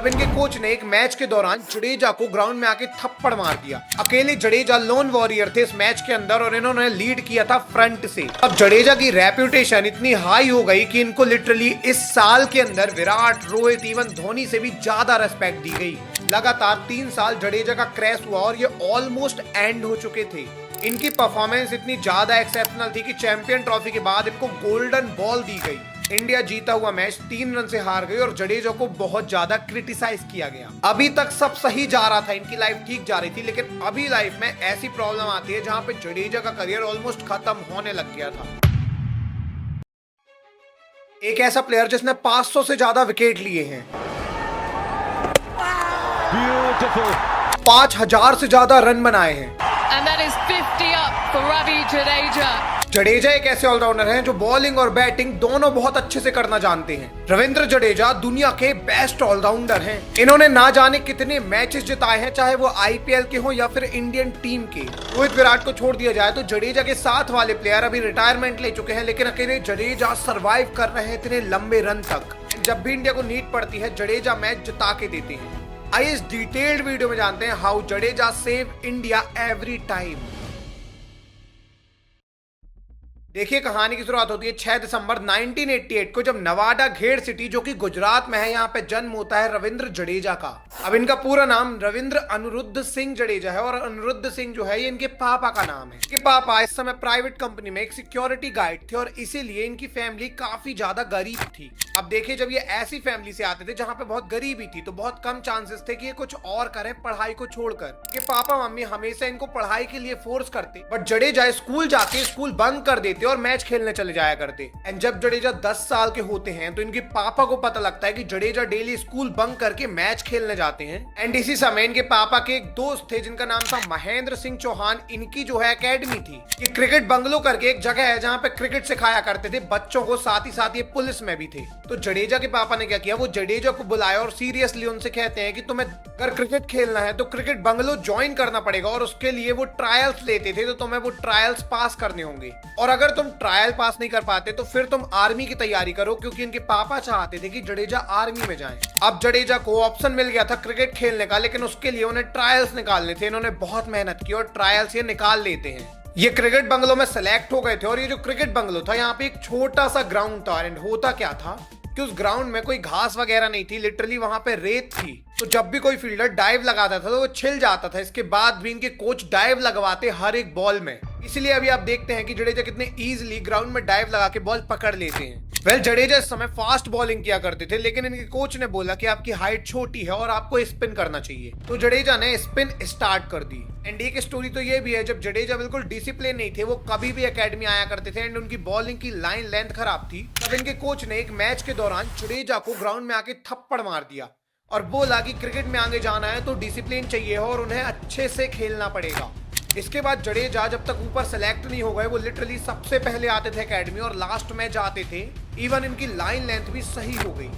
तब इनके कोच ने एक मैच के दौरान जडेजा को ग्राउंड में आके थप्पड़ मार दिया। अकेले जडेजा लोन वॉरियर थे इस मैच के अंदर और इन्होंने लीड किया था फ्रंट से। अब जडेजा की रेप्यूटेशन इतनी हाई हो गई कि इनको लिटरली इस साल के अंदर विराट, रोहित, इवन धोनी से भी ज्यादा रेस्पेक्ट दी गई। लगातार 3 साल जडेजा का क्रैश हुआ और ये ऑलमोस्ट एंड हो चुके थे। इनकी परफॉर्मेंस इतनी ज्यादा एक्सेप्शनल थी कि चैंपियन ट्रॉफी के बाद इनको गोल्डन बॉल दी गई। इंडिया जीता हुआ मैच 3 रन से हार गई और जडेजा को बहुत ज्यादा क्रिटिसाइज किया गया। अभी तक सब सही जा रहा था, इनकी लाइफ ठीक जा रही थी, लेकिन अभी लाइफ में ऐसी प्रॉब्लम आती है जहां पे जडेजा का करियर ऑलमोस्ट खत्म होने लग गया था। एक ऐसा प्लेयर जिसने 500 से ज्यादा विकेट लिए हैं, 5000 से ज्यादा रन बनाए हैं। And that is 50 up for Ravi Jadeja. Jadeja एक ऐसे ऑलराउंडर हैं जो बॉलिंग और बैटिंग दोनों बहुत अच्छे से करना जानते हैं। रविंद्र जडेजा दुनिया के बेस्ट ऑलराउंडर हैं। इन्होंने ना जाने कितने मैचेस जिताए हैं, चाहे वो आईपीएल के हो या फिर इंडियन टीम के। रोहित, विराट को छोड़ दिया जाए तो जडेजा के साथ वाले प्लेयर अभी रिटायरमेंट ले चुके हैं, लेकिन अकेले जडेजा सर्वाइव कर रहे हैं इतने लंबे रन तक। जब भी इंडिया को नीड पड़ती है जडेजा मैच जिता के देते हैं। आइए इस डिटेल्ड वीडियो में जानते हैं how Jadeja save India every time. देखिए, कहानी की शुरुआत होती है 6 दिसंबर 1988 को, जब नवाडा घेर सिटी जो कि गुजरात में है, यहाँ पे जन्म होता है रविंद्र जडेजा का। अब इनका पूरा नाम रविंद्र अनिरुद्ध सिंह जडेजा है और अनिरुद्ध सिंह जो है ये इनके पापा का नाम है। इनके पापा इस समय प्राइवेट कंपनी में एक सिक्योरिटी गार्ड थे और इसीलिए इनकी फैमिली काफी ज्यादा गरीब थी। अब देखिए, जब ये ऐसी फैमिली से आते थे जहाँ पे बहुत गरीबी थी, तो बहुत कम चांसेस थे कि ये कुछ और करें पढ़ाई को छोड़कर। के पापा मम्मी हमेशा इनको पढ़ाई के लिए फोर्स करते, बट जडेजा स्कूल जाके स्कूल बंक कर देते और मैच खेलने चले जाया करते। एंड जब जडेजा 10 साल के होते हैं तो इनके पापा को पता लगता है कि जडेजा डेली स्कूल बंक करके मैच खेलने जाते हैं। एंड इसी समय इनके पापा के एक दोस्त थे जिनका नाम था महेंद्र सिंह चौहान। इनकी जो है एकेडमी थी, ये क्रिकेट बंगलो करके एक जगह है जहाँ पे क्रिकेट सिखाया करते थे बच्चों को, साथ ही साथ ये पुलिस में भी थे। तो जडेजा के पापा ने क्या किया, वो जडेजा को बुलाया और सीरियसली उनसे कहते हैं कि तुम्हें अगर क्रिकेट खेलना है तो क्रिकेट बंगलो ज्वाइन करना पड़ेगा और उसके लिए वो ट्रायल्स लेते थे, तो तुम्हें वो ट्रायल्स पास करने होंगे और अगर तुम ट्रायल पास नहीं कर पाते तो फिर तुम आर्मी की तैयारी करो, क्योंकि इनके पापा चाहते थे कि जडेजा आर्मी में जाएं। अब जडेजा को ऑप्शन मिल गया था क्रिकेट खेलने का, लेकिन उसके लिए उन्हें ट्रायल्स निकालने थे। इन्होंने बहुत मेहनत की और ट्रायल्स ये निकाल लेते हैं। ये क्रिकेट बंगलो में सेलेक्ट हो गए थे और ये जो क्रिकेट बंगलो था, यहाँ पे एक छोटा सा ग्राउंड था। एंड होता क्या था कि उस ग्राउंड में कोई घास वगैरह नहीं थी, लिटरली वहां पे रेत थी। तो जब भी कोई फील्डर डाइव लगाता था तो वो छिल जाता था। इसके बाद भी इनके कोच डाइव लगवाते हर एक बॉल में, इसलिए अभी आप देखते हैं कि जडेजा कितने इजीली ग्राउंड में डाइव लगा के बॉल पकड़ लेते हैं। जडेजा इस समय फास्ट बॉलिंग किया करते थे, लेकिन इनके कोच ने बोला कि आपकी हाइट छोटी है और आपको स्पिन करना चाहिए, तो जडेजा ने स्पिन स्टार्ट कर दी। एंड एक स्टोरी तो ये भी है, जब जडेजा बिल्कुल डिसिप्लिन नहीं थे, वो कभी भी एकेडमी आया करते थे एंड उनकी बॉलिंग की लाइन लेंथ खराब थी, तब इनके कोच ने एक मैच के दौरान जडेजा को ग्राउंड में आके थप्पड़ मार दिया और बोला कि क्रिकेट में आगे जाना है तो डिसिप्लिन चाहिए और उन्हें अच्छे से खेलना पड़ेगा। इसके बाद जडेजा जब तक ऊपर सेलेक्ट नहीं हो गए, वो लिटरली सबसे पहले आते थे एकेडमी और लास्ट में जाते थे। इवन इनकी लाइन लेंथ भी सही हो गई।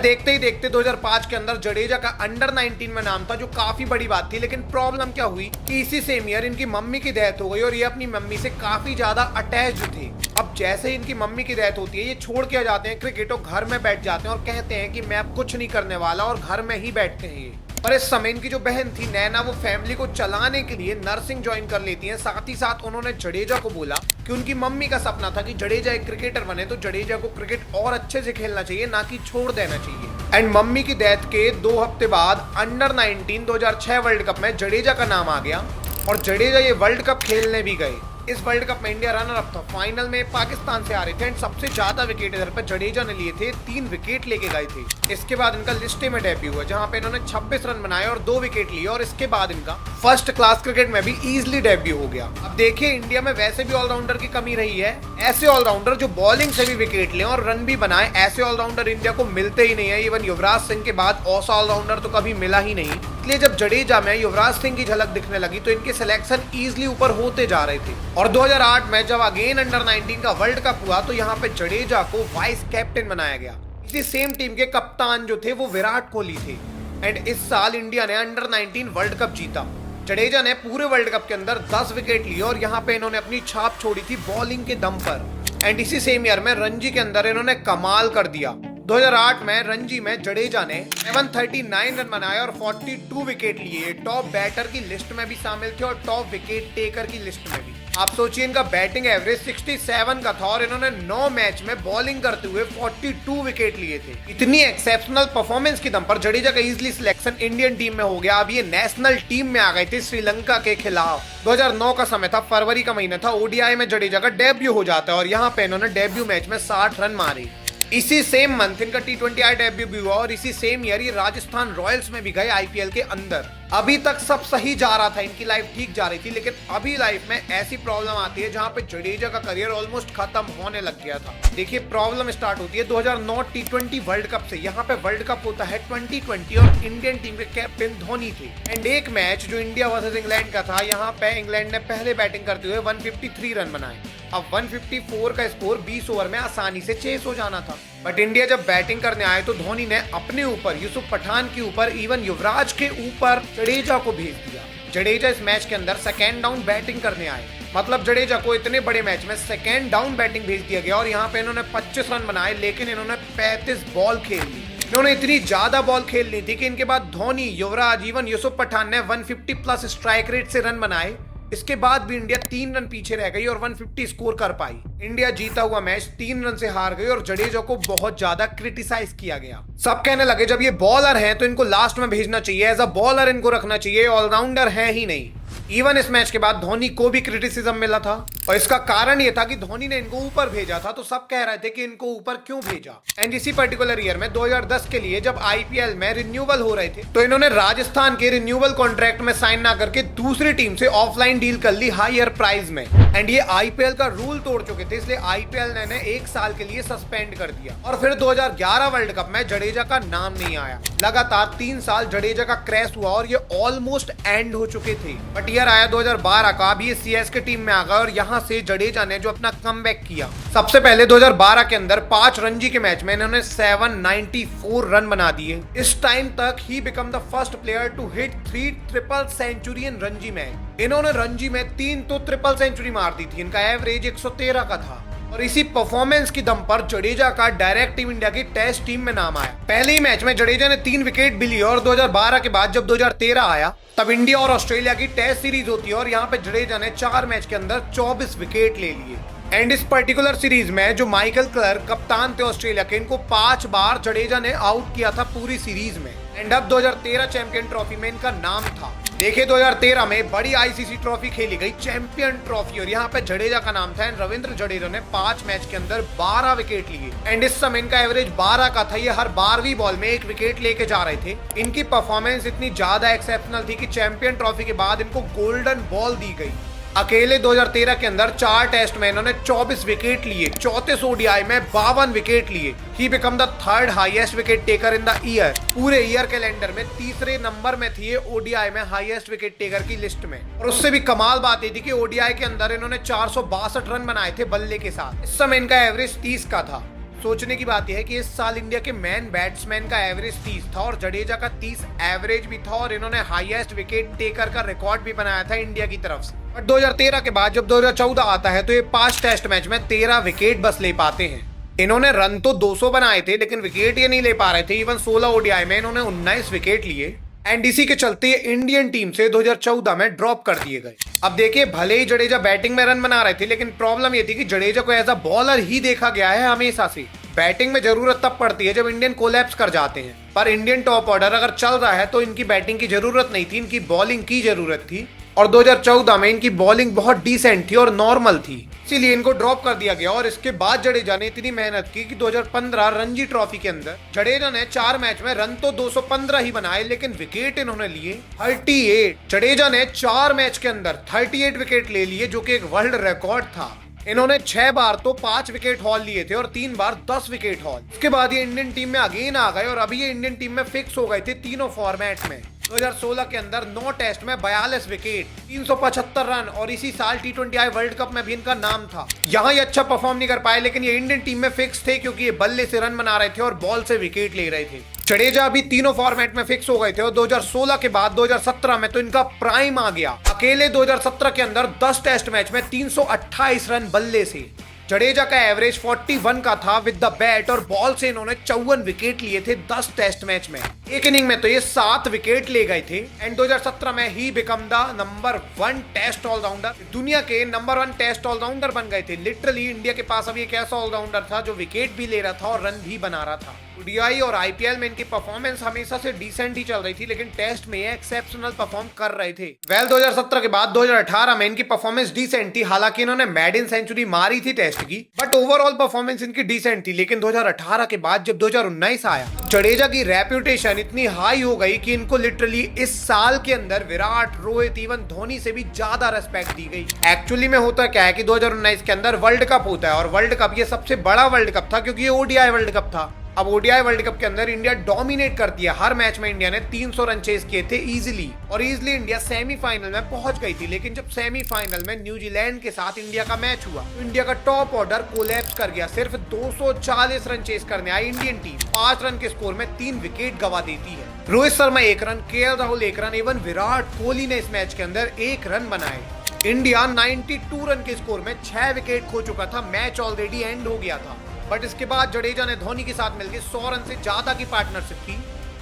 देखते ही देखते 2005 के अंदर जडेजा का अंडर 19 में नाम था, जो काफी बड़ी बात थी। लेकिन प्रॉब्लम क्या हुई कि इसी सेम ईयर इनकी मम्मी की डेथ हो गई और ये अपनी मम्मी से काफी ज्यादा अटैच्ड थे। अब जैसे ही इनकी मम्मी की डेथ होती है, ये छोड़ के आ जाते हैं क्रिकेट और घर में बैठ जाते हैं और कहते हैं कि मैं अब कुछ नहीं करने वाला, और घर में ही बैठते हैं ये। और इस समय इनकी जो बहन थी नैना, वो फैमिली को चलाने के लिए नर्सिंग ज्वाइन कर लेती हैं। साथ ही साथ उन्होंने जडेजा को बोला कि उनकी मम्मी का सपना था कि जडेजा एक क्रिकेटर बने, तो जडेजा को क्रिकेट और अच्छे से खेलना चाहिए, ना कि छोड़ देना चाहिए। एंड मम्मी की डेथ के 2 हफ्ते बाद अंडर 19 2006 वर्ल्ड कप में जडेजा का नाम आ गया और जडेजा ये वर्ल्ड कप खेलने भी गए। इस वर्ल्ड कप में इंडिया रनर अप था, फाइनल में पाकिस्तान से आ रहे थे एंड सबसे ज्यादा विकेट इधर पे जडेजा ने लिए थे, 3 विकेट लेके गए थे। इसके बाद इनका लिस्ट में डेब्यू हुआ, जहां पे इन्होंने 26 रन बनाए और 2 विकेट लिए और इसके बाद इनका फर्स्ट क्लास क्रिकेट में भी इजीली डेब्यू हो गया। अब देखिए, इंडिया में वैसे भी ऑलराउंडर की कमी रही है। ऐसे ऑलराउंडर जो बॉलिंग से भी विकेट लें और रन भी बनाए, ऐसे ऑलराउंडर इंडिया को मिलते ही नहीं है। इवन युवराज सिंह के बाद ऐसा ऑलराउंडर तो कभी मिला ही नहीं। इसलिए जब जडेजा में युवराज सिंह की झलक दिखने लगी तो इनके सिलेक्शन इजीली ऊपर होते जा रहे थे। और 2008 में जब अगेन अंडर 19 का वर्ल्ड कप हुआ तो यहाँ पे जडेजा को वाइस कैप्टन बनाया गया। इसी सेम टीम के कप्तान जो थे वो विराट कोहली थे। एंड इस साल इंडिया ने अंडर 19 वर्ल्ड कप जीता। जडेजा ने पूरे वर्ल्ड कप के अंदर 10 विकेट लिए और यहाँ पे इन्होंने अपनी छाप छोड़ी थी बॉलिंग के दम पर। एंड इसी सेम ईयर में रणजी के अंदर इन्होंने कमाल कर दिया। 2008 में रणजी में जडेजा ने 739 रन बनाए और 42 विकेट लिए। टॉप बैटर की लिस्ट में भी शामिल थे और टॉप विकेट टेकर की लिस्ट में भी। आप सोचिए, इनका बैटिंग एवरेज 67 का था और इन्होंने 9 मैच में बॉलिंग करते हुए 42 विकेट लिए थे। इतनी एक्सेप्शनल परफॉर्मेंस के दम पर जडेजा का इजीली सिलेक्शन इंडियन टीम में हो गया। अब ये नेशनल टीम में आ गए थे श्रीलंका के खिलाफ। 2009 का समय था, फरवरी का महीना था। ओडीआई में जडेजा का डेब्यू हो जाता है और यहाँ पे इन्होंने डेब्यू मैच में 60 रन मारे। इसी सेम मंथ इनका T20I डेब्यू भी हुआ और इसी सेम ईयर ये राजस्थान रॉयल्स में भी गए आईपीएल के अंदर। अभी तक सब सही जा रहा था, इनकी लाइफ ठीक जा रही थी, लेकिन अभी लाइफ में ऐसी प्रॉब्लम आती है जहां पे जडेजा का करियर ऑलमोस्ट खत्म होने लग गया था। देखिए, प्रॉब्लम स्टार्ट होती है 2009 T20 वर्ल्ड कप से। यहाँ पे वर्ल्ड कप होता है 2020 और इंडियन टीम के कैप्टन धोनी थे। एंड एक मैच जो इंडिया वर्सेस इंग्लैंड का था, यहाँ पे इंग्लैंड ने पहले बैटिंग करते हुए 153 रन बनाए। अब 154 का स्कोर 20 ओवर में आसानी से चेस हो जाना था। बट इंडिया जब बैटिंग करने आए तो धोनी ने अपने ऊपर, यूसुफ पठान के ऊपर, इवन युवराज के ऊपर जडेजा को भेज दिया। जडेजा इस मैच के अंदर सेकेंड डाउन बैटिंग करने आए। मतलब जडेजा को इतने बड़े मैच में सेकेंड डाउन बैटिंग भेज दिया गया और यहाँ पे इन्होंने 25 रन बनाए, लेकिन इन्होंने 35 बॉल खेल ली। इन्होंने इतनी ज्यादा बॉल खेल ली थी कि इनके बाद धोनी, युवराज, इवन यूसुफ पठान ने 150 प्लस स्ट्राइक रेट से रन बनाए। इसके बाद भी इंडिया 3 रन पीछे रह गई और 150 स्कोर कर पाई। इंडिया जीता हुआ मैच 3 रन से हार गई और जडेजा को बहुत ज्यादा क्रिटिसाइज किया गया। सब कहने लगे जब ये बॉलर हैं तो इनको लास्ट में भेजना चाहिए, एज अ बॉलर इनको रखना चाहिए, ऑलराउंडर है ही नहीं। इवन इस मैच के बाद धोनी को भी क्रिटिसिज्म मिला था और इसका कारण ये था कि धोनी ने इनको ऊपर भेजा था, तो सब कह रहे थे कि इनको ऊपर क्यों भेजा। एंड इसी पर्टिकुलर ईयर में 2010 के लिए जब आईपीएल में रिन्यूअल हो रहे थे तो इन्होंने राजस्थान के रिन्यूअल कॉन्ट्रैक्ट में साइन ना करके दूसरी टीम से ऑफलाइन डील कर ली हायर प्राइस में। एंड ये आईपीएल का रूल तोड़ चुके थे, इसलिए आईपीएल ने 1 साल के लिए सस्पेंड कर दिया। और फिर 2011 वर्ल्ड कप में जडेजा का नाम नहीं आया। लगातार 3 साल जडेजा का क्रैश हुआ और ये ऑलमोस्ट एंड हो चुके थे। बट ईयर आया 2012 का, अभी ये सीएसके टीम में आ गया और यहाँ से जडेजा ने जो अपना कमबैक किया। सबसे पहले 2012 के अंदर 5 रणजी के मैच में इन्होंने 794 रन बना दिए। इस टाइम तक ही become the first player to hit 3 triple century in Ranji में। इन्होंने रणजी में 3 तो ट्रिपल सेंचुरी मार दी थी। इनका एवरेज 113 का था और इसी परफॉर्मेंस की दम पर जडेजा का डायरेक्ट टीम इंडिया की टेस्ट टीम में नाम आया। पहले ही मैच में जडेजा ने 3 विकेट भी लिए और 2012 के बाद जब 2013 आया तब इंडिया और ऑस्ट्रेलिया की टेस्ट सीरीज होती है और यहाँ पे जडेजा ने 4 मैच के अंदर 24 विकेट ले लिए। एंड इस पर्टिकुलर सीरीज में जो माइकल क्लार्क कप्तान थे ऑस्ट्रेलिया के, इनको 5 बार जडेजा ने आउट किया था पूरी सीरीज में। एंड अब 2013 चैंपियन ट्रॉफी में इनका नाम था। देखिए 2013 में बड़ी आईसीसी ट्रॉफी खेली गई, चैंपियन ट्रॉफी, और यहाँ पे जडेजा का नाम था। एंड रविंद्र जडेजा ने 5 मैच के अंदर 12 विकेट लिए। एंड इस समय इनका एवरेज 12 का था। ये हर 12वीं बॉल में 1 विकेट लेके जा रहे थे। इनकी परफॉर्मेंस इतनी ज्यादा एक्सेप्शनल थी कि चैंपियन ट्रॉफी के बाद इनको गोल्डन बॉल दी गई। अकेले 2013 के अंदर 4 टेस्ट में इन्होंने 24 विकेट लिए, 34 ओडीआई में 52 विकेट लिए। ही become the 3rd highest wicket taker in the year. पूरे ईयर कैलेंडर में 3रे नंबर में थी ये ओडीआई में हाईएस्ट विकेट टेकर की लिस्ट में। और उससे भी कमाल बात ये थी कि ओडीआई के अंदर इन्होंने 462 रन बनाए थे बल्ले के साथ। इस समय इनका एवरेज 30 का था। सोचने की बात यह है कि इस साल इंडिया के मैन बैट्समैन का एवरेज 30 था और जडेजा का 30 एवरेज भी था और इन्होंने हाईएस्ट विकेट टेकर का रिकॉर्ड भी बनाया था इंडिया की तरफ से। बट 2013 के बाद जब 2014 आता है तो ये 5 टेस्ट मैच में 13 विकेट बस ले पाते हैं। इन्होंने रन तो 200 बनाए थे लेकिन विकेट ये नहीं ले पा रहे थे। इवन 16 ओडीआई में इन्होंने 19 विकेट लिए। एंड इसी के चलते इंडियन टीम से 2014 में ड्रॉप कर दिए गए। अब देखिए, भले ही जडेजा बैटिंग में रन बना रहे थे लेकिन प्रॉब्लम ये थी कि जडेजा को एज अ बॉलर ही देखा गया है हमेशा से। बैटिंग में जरूरत तब पड़ती है जब इंडियन कोलैप्स कर जाते हैं, पर इंडियन टॉप ऑर्डर अगर चल रहा है तो इनकी बैटिंग की जरूरत नहीं थी, इनकी बॉलिंग की जरूरत थी। और 2014 में इनकी बॉलिंग बहुत डिसेंट थी और नॉर्मल थी, इसीलिए इनको ड्रॉप कर दिया गया। और इसके बाद जडेजा ने इतनी मेहनत की कि 2015 रणजी ट्रॉफी के अंदर जडेजा ने 4 मैच में रन तो 215 ही बनाए लेकिन विकेट इन्होंने लिए 38। जडेजा ने 4 मैच के अंदर 38 विकेट ले लिए, जो कि एक वर्ल्ड रिकॉर्ड था। इन्होंने 6 बार तो 5 विकेट हॉल लिए थे और 3 बार 10 विकेट हॉल। इसके बाद ये इंडियन टीम में अगेन आ गए और अभी ये इंडियन टीम में फिक्स हो गए थे तीनों फॉर्मेट में। 2016 के अंदर 9 टेस्ट में 42 विकेट, 375 रन और इसी साल T20I वर्ल्ड कप में भी इनका नाम था। यहाँ ये अच्छा परफॉर्म नहीं कर पाए लेकिन ये इंडियन टीम में फिक्स थे क्योंकि ये बल्ले से रन बना रहे थे और बॉल से विकेट ले रहे थे। जडेजा अभी तीनों फॉर्मेट में फिक्स हो गए थे और 2016 के बाद 2017 में तो इनका प्राइम आ गया। अकेले 2017 के अंदर 10 टेस्ट मैच में 328 रन बल्ले से। जडेजा का एवरेज 41 का था विद द बैट और बॉल से इन्होंने 54 विकेट लिए थे 10 टेस्ट मैच में। एक इनिंग में तो ये 7 विकेट ले गए थे एंड 2017 में ही become the number 1 test allrounder, दुनिया के नंबर 1 टेस्ट ऑलराउंडर बन गए थे। लिटरली इंडिया के पास अभी एक ऐसा ऑलराउंडर था जो विकेट भी ले रहा था और रन भी बना रहा था। ओडीआई और आईपीएल में इनकी परफॉर्मेंस हमेशा से डिसेंट ही चल रही थी, लेकिन टेस्ट में ये एक्सेप्शनल परफॉर्म कर रहे थे। 2017 के बाद 2018 में इनकी परफॉर्मेंस डिसेंट थी, हालांकि इन्होंने मेडन सेंचुरी मारी थी टेस्ट की, बट ओवरऑल परफॉर्मेंस इनकी डिसेंट थी। लेकिन 2018 के बाद जब 2019 आया, जडेजा की रेप्यूटेशन इतनी हाई हो गई कि इनको लिटरली इस साल के अंदर विराट, रोहित, इवन धोनी से भी ज्यादा रेस्पेक्ट दी गई। एक्चुअली में होता क्या है कि 2019 के अंदर वर्ल्ड कप होता है और वर्ल्ड कप ये सबसे बड़ा वर्ल्ड कप था क्योंकि ये ओडीआई वर्ल्ड कप था। अब ओडीआई वर्ल्ड कप के अंदर इंडिया डोमिनेट कर दिया, हर मैच में इंडिया ने 300 रन चेस किए थे इजीली और इजीली इंडिया सेमीफाइनल में पहुंच गई थी। लेकिन जब सेमीफाइनल में न्यूजीलैंड के साथ इंडिया का मैच हुआ तो इंडिया का टॉप ऑर्डर कोलैप्स कर गया। सिर्फ 240 रन चेस करने आई इंडियन टीम 5 रन के स्कोर में 3 विकेट गवा देती है। Rohit Sharma 1 run, KL Rahul 1 run, even Virat Kohli ने इस मैच के अंदर 1 रन बनाए। इंडिया 92 रन के स्कोर में 6 विकेट खो चुका था, मैच ऑलरेडी एंड हो गया था। बट इसके बाद जडेजा ने धोनी के साथ मिलकर 100 रन से ज्यादा की पार्टनरशिप की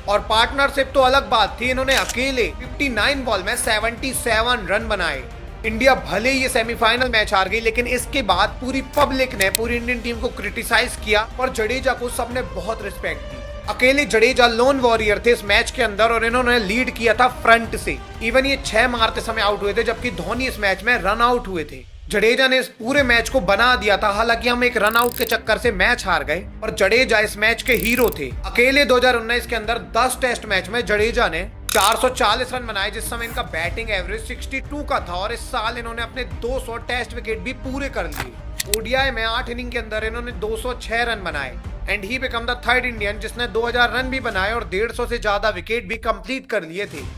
और पार्टनरशिप तो अलग बात थी, इन्होंने अकेले 59 बॉल में 77 रन बनाए। इंडिया भले ये सेमीफाइनल मैच हार गई, लेकिन इसके बाद पूरी पब्लिक ने पूरी इंडियन टीम को क्रिटिसाइज किया और जडेजा को सबने बहुत रिस्पेक्ट दी। अकेले जडेजा लोन वॉरियर थे इस मैच के अंदर और इन्होंने लीड किया था फ्रंट से। इवन ये 6 मारते समय आउट हुए थे, जबकि धोनी इस मैच में रन आउट हुए थे। जडेजा ने इस पूरे मैच को बना दिया था, हालांकि हम एक रन आउट के चक्कर से मैच हार गए और जडेजा इस मैच के हीरो थे। अकेले 2019 के अंदर 10 टेस्ट मैच में जडेजा ने 440 रन बनाए, जिस समय इनका बैटिंग एवरेज 62 का था और इस साल इन्होंने अपने 200 टेस्ट विकेट भी पूरे कर लिए। ओडीआई में 8 इनिंग के अंदर इन्होंने 206 रन बनाए and he become the 3rd Indian जिसने 2000 रन भी बनाए और 150 से ज्यादा विकेट भी कंप्लीट कर लिए थे।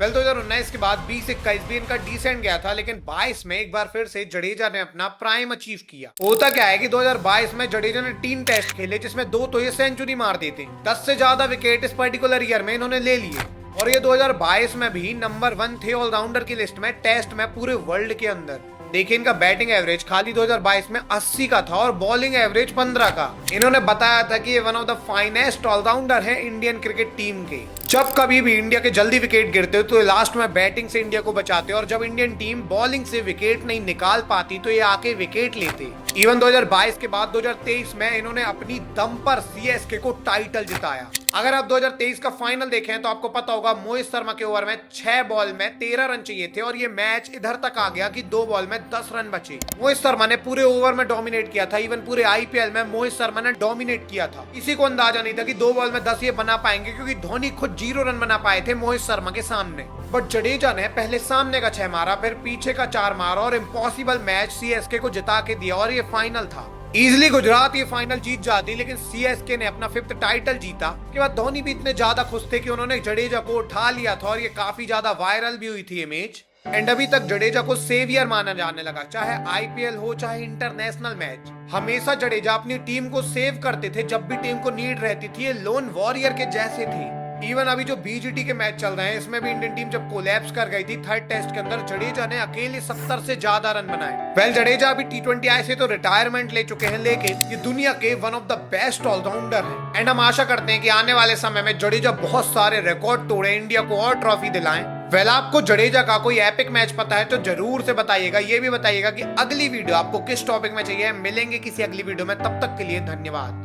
2019 के बाद 20-21 भी इनका डिसेंट गया था, लेकिन 22 में एक बार फिर से जडेजा ने अपना प्राइम अचीव किया। होता क्या है कि 2022 में जडेजा ने 3 टेस्ट खेले, जिसमें 2 तो ये सेंचुरी मार देते। 10 से ज्यादा विकेट इस पर्टिकुलर ईयर में इन्होंने ले लिए और ये 2022 में भी नंबर 1 थे ऑलराउंडर की लिस्ट में टेस्ट में पूरे वर्ल्ड के अंदर। देखिए इनका बैटिंग एवरेज खाली 2022 में 80 का था और बॉलिंग एवरेज 15 का। इन्होंने बताया था कि ये one of the finest allrounder है इंडियन क्रिकेट टीम के। जब कभी भी इंडिया के जल्दी विकेट गिरते तो लास्ट में बैटिंग से इंडिया को बचाते और जब इंडियन टीम बॉलिंग से विकेट नहीं निकाल पाती तो ये आके विकेट लेते। इवन 2022 के बाद 2023 में इन्होंने अपनी दम पर सीएसके को टाइटल जिताया। अगर आप 2023 का फाइनल देखें तो आपको पता होगा मोहित शर्मा के ओवर में 6 बॉल में 13 रन चाहिए थे और ये मैच इधर तक आ गया कि 2 बॉल में 10 रन बचे। मोहित शर्मा ने पूरे ओवर में डोमिनेट किया था, इवन पूरे आईपीएल में मोहित शर्मा ने डोमिनेट किया था। किसी को अंदाजा नहीं था कि 2 बॉल में 10 ये बना पाएंगे, क्योंकि धोनी खुद 0 रन बना पाए थे मोहित शर्मा के सामने। बट जडेजा ने पहले सामने का 6 मारा, फिर पीछे का 4 मारा और इम्पॉसिबल मैच सीएसके को जिता के दिया और ये फाइनल था। इजिली गुजरात ये फाइनल जीत जाती, लेकिन सीएसके ने अपना 5th टाइटल जीता। उसके बाद धोनी भी इतने ज्यादा खुश थे कि उन्होंने जडेजा को उठा लिया था और ये काफी ज्यादा वायरल भी हुई थी ये मैच। एंड अभी तक जडेजा को सेवियर माना जाने लगा, चाहे आईपीएल हो चाहे इंटरनेशनल मैच। हमेशा जडेजा अपनी टीम को सेव करते थे, जब भी टीम को नीड रहती थी ये लोन वॉरियर के जैसे थे। इवन अभी जो बीजीटी के मैच चल रहे हैं इसमें भी इंडियन टीम जब कोलैप्स कर गई थी 3rd टेस्ट के अंदर, जडेजा ने अकेले 70 से ज्यादा रन बनाए। वेल जडेजा अभी T20 आई से तो रिटायरमेंट ले चुके हैं, लेकिन ये दुनिया के one of the best allrounder हैं एंड हम आशा करते हैं कि आने वाले समय में जडेजा बहुत सारे रिकॉर्ड तोड़े, इंडिया को और ट्रॉफी दिलाएं। वेल आपको जडेजा का कोई एपिक मैच पता है तो जरूर से बताइएगा। ये भी बताइएगा कि अगली वीडियो आपको किस टॉपिक में चाहिए। मिलेंगे किसी अगली वीडियो में, तब तक के लिए धन्यवाद।